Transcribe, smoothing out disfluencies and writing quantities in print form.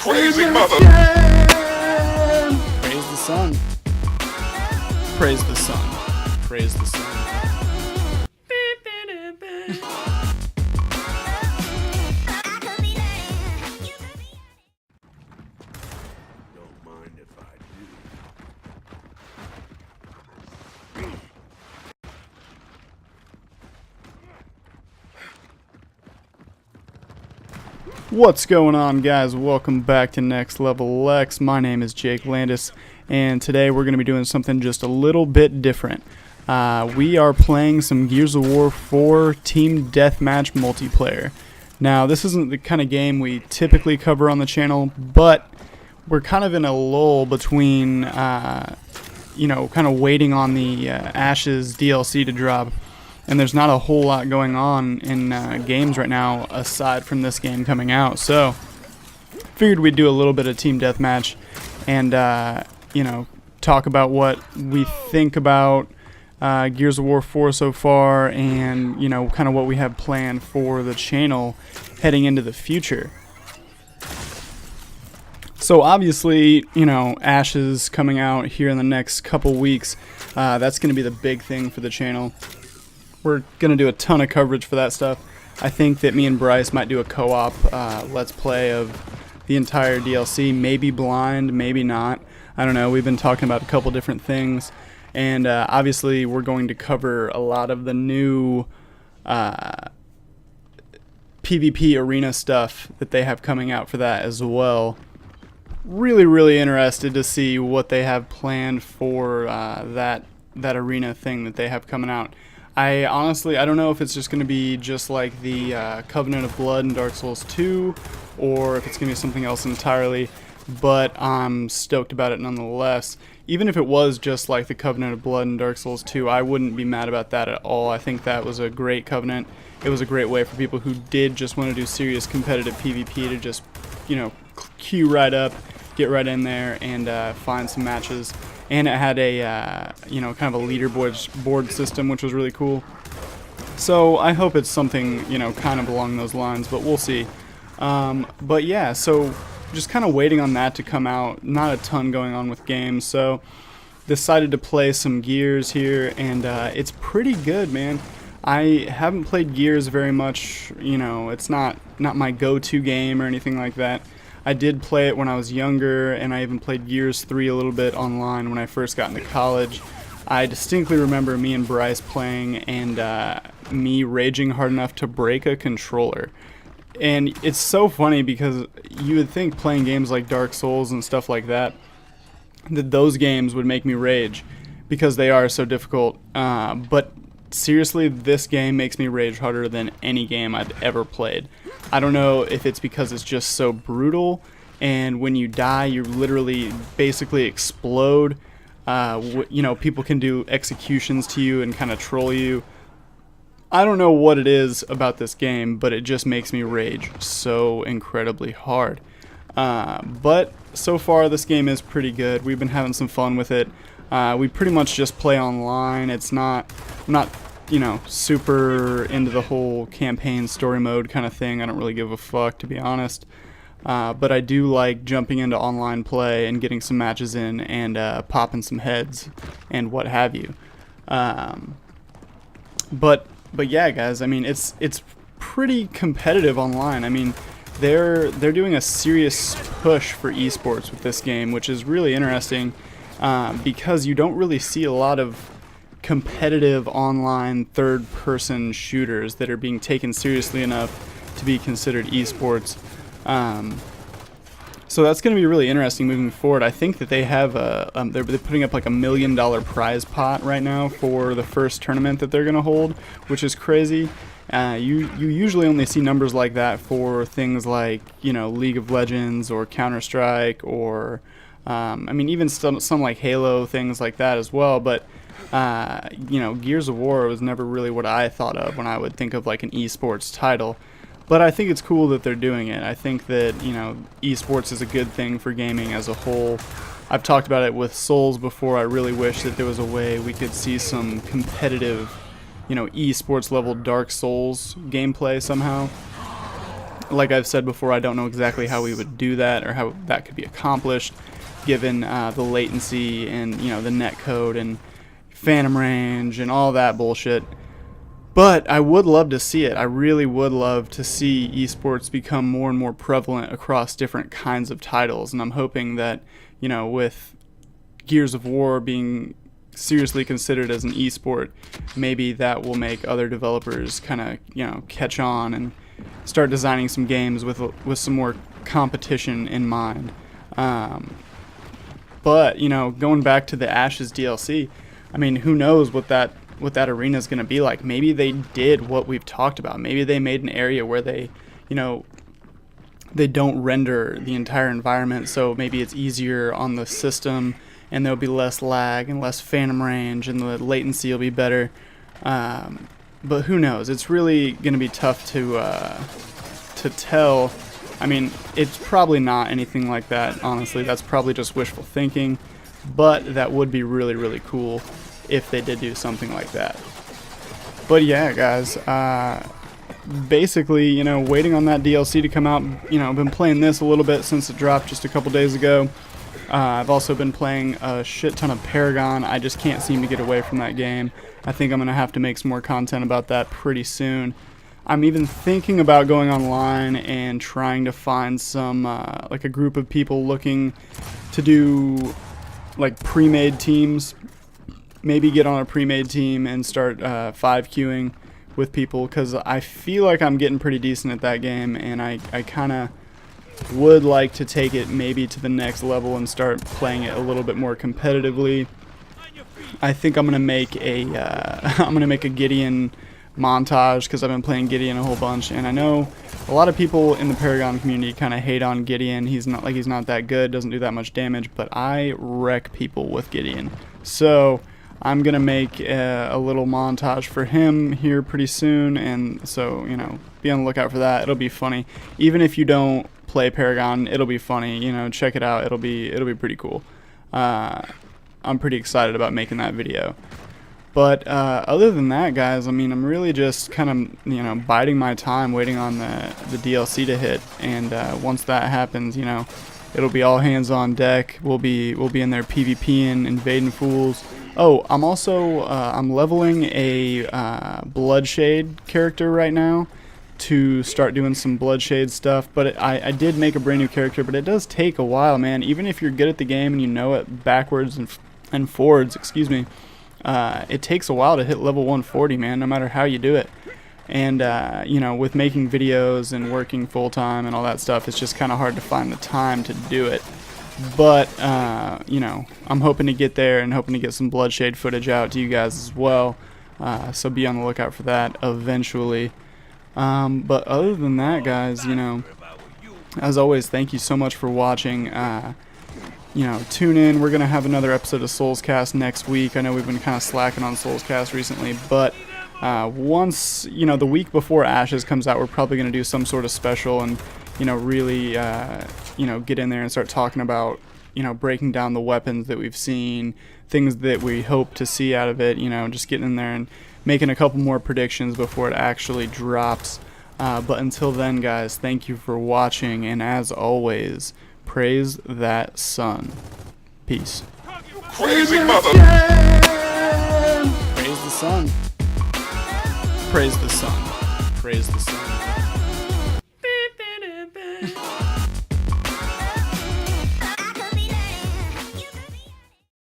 crazy mother. Praise the sun. Praise the sun. Praise the sun. Don't mind if I What's going on, guys? Welcome back to Next Level X. My name is Jake Landis, and today we're going to be doing something just a little bit different. We are playing some Gears of War 4 Team Deathmatch multiplayer. Now, this isn't the kind of game we typically cover on the channel, but we're kind of in a lull between, kind of waiting on the Ashes DLC to drop. And there's not a whole lot going on in games right now aside from this game coming out. So, figured we'd do a little bit of Team Deathmatch and, talk about what we think about Gears of War 4 so far and, kind of what we have planned for the channel heading into the future. So, obviously, Ashes coming out here in the next couple weeks. That's going to be the big thing for the channel. We're going to do a ton of coverage for that stuff. I think that me and Bryce might do a co-op let's play of the entire DLC. Maybe blind, maybe not. I don't know. We've been talking about a couple different things. And obviously we're going to cover a lot of the new PvP arena stuff that they have coming out for that as well. Really interested to see what they have planned for that arena thing that they have coming out. I don't know if it's just going to be just like the Covenant of Blood in Dark Souls 2, or if it's going to be something else entirely, but I'm stoked about it nonetheless. Even if it was just like the Covenant of Blood in Dark Souls 2, I wouldn't be mad about that at all. I think that was a great Covenant. It was a great way for people who did just want to do serious competitive PvP to just, queue right up, get right in there, and find some matches. And it had a, kind of a leaderboard system, which was really cool. So I hope it's something, kind of along those lines, but we'll see. But yeah, so just kind of waiting on that to come out. Not a ton going on with games, so decided to play some Gears here, and it's pretty good, man. I haven't played Gears very much, it's not my go-to game or anything like that. I did play it when I was younger, and I even played Gears 3 a little bit online when I first got into college. I distinctly remember me and Bryce playing and me raging hard enough to break a controller. And it's so funny because you would think playing games like Dark Souls and stuff like that those games would make me rage because they are so difficult. But seriously, this game makes me rage harder than any game I've ever played. I don't know if it's because it's just so brutal, and when you die, you literally basically explode. People can do executions to you and kind of troll you. I don't know what it is about this game, but it just makes me rage so incredibly hard. But so far, this game is pretty good. We've been having some fun with it. We pretty much just play online. I'm not super into the whole campaign story mode kind of thing. I don't really give a fuck, to be honest. But I do like jumping into online play and getting some matches in and popping some heads and what have you. But yeah, guys, I mean, it's pretty competitive online. I mean, they're doing a serious push for esports with this game, which is really interesting because you don't really see a lot of competitive online third-person shooters that are being taken seriously enough to be considered esports. So that's going to be really interesting moving forward. I think that they have they're putting up like $1 million prize pot right now for the first tournament that they're going to hold, which is crazy. You usually only see numbers like that for things like League of Legends or Counter-Strike or even some like Halo, things like that as well. But Gears of War was never really what I thought of when I would think of like an esports title. But I think it's cool that they're doing it. I think that, esports is a good thing for gaming as a whole. I've talked about it with Souls before. I really wish that there was a way we could see some competitive, esports level Dark Souls gameplay somehow. Like I've said before, I don't know exactly how we would do that or how that could be accomplished, given the latency and the net code and phantom range and all that bullshit. But I would love to see it. I really would love to see esports become more and more prevalent across different kinds of titles. And I'm hoping that, with Gears of War being seriously considered as an esport, maybe that will make other developers kind of, catch on and start designing some games with some more competition in mind. But, going back to the Ashes DLC, I mean, who knows what that arena is going to be like. Maybe they did what we've talked about. Maybe they made an area where they don't render the entire environment, so maybe it's easier on the system and there'll be less lag and less phantom range and the latency will be better. But who knows? It's really going to be tough to tell. I mean, it's probably not anything like that, honestly. That's probably just wishful thinking, but that would be really, really cool if they did do something like that. But yeah, guys, basically, waiting on that DLC to come out. I've been playing this a little bit since it dropped just a couple days ago. I've also been playing a shit ton of Paragon. I just can't seem to get away from that game. I think I'm going to have to make some more content about that pretty soon. I'm even thinking about going online and trying to find some, like a group of people looking to do like pre-made teams. Maybe get on a pre-made team and start 5Qing with people, because I feel like I'm getting pretty decent at that game, and I kind of would like to take it maybe to the next level and start playing it a little bit more competitively. I think I'm gonna make a Gideon montage, because I've been playing Gideon a whole bunch, and I know a lot of people in the Paragon community kind of hate on Gideon. He's not that good, doesn't do that much damage, but I wreck people with Gideon. So I'm gonna make a little montage for him here pretty soon, and so be on the lookout for that. It'll be funny. Even if you don't play Paragon, it'll be funny. Check it out. It'll be pretty cool. I'm pretty excited about making that video. But other than that, guys, I mean, I'm really just kind of biding my time, waiting on the DLC to hit, and once that happens, it'll be all hands on deck. We'll be in there PvPing, invading fools. Oh, I'm also I'm leveling a Bloodshade character right now to start doing some Bloodshade stuff. But I did make a brand new character, but it does take a while, man. Even if you're good at the game and you know it backwards and forwards, excuse me, it takes a while to hit level 140, man, no matter how you do it. And with making videos and working full time and all that stuff, it's just kind of hard to find the time to do it. But I'm hoping to get there and hoping to get some Bloodshade footage out to you guys as well, so be on the lookout for that eventually. But other than that, guys, as always, thank you so much for watching. Tune in. We're gonna have another episode of Soulscast next week. I know we've been kind of slacking on Soulscast recently, but once the week before Ashes comes out, we're probably gonna do some sort of special and really get in there and start talking about breaking down the weapons that we've seen, things that we hope to see out of it, just getting in there and making a couple more predictions before it actually drops. But until then, guys, thank you for watching, and as always, praise that sun. Peace. Crazy mother. Praise the sun. Praise the sun. Praise the sun.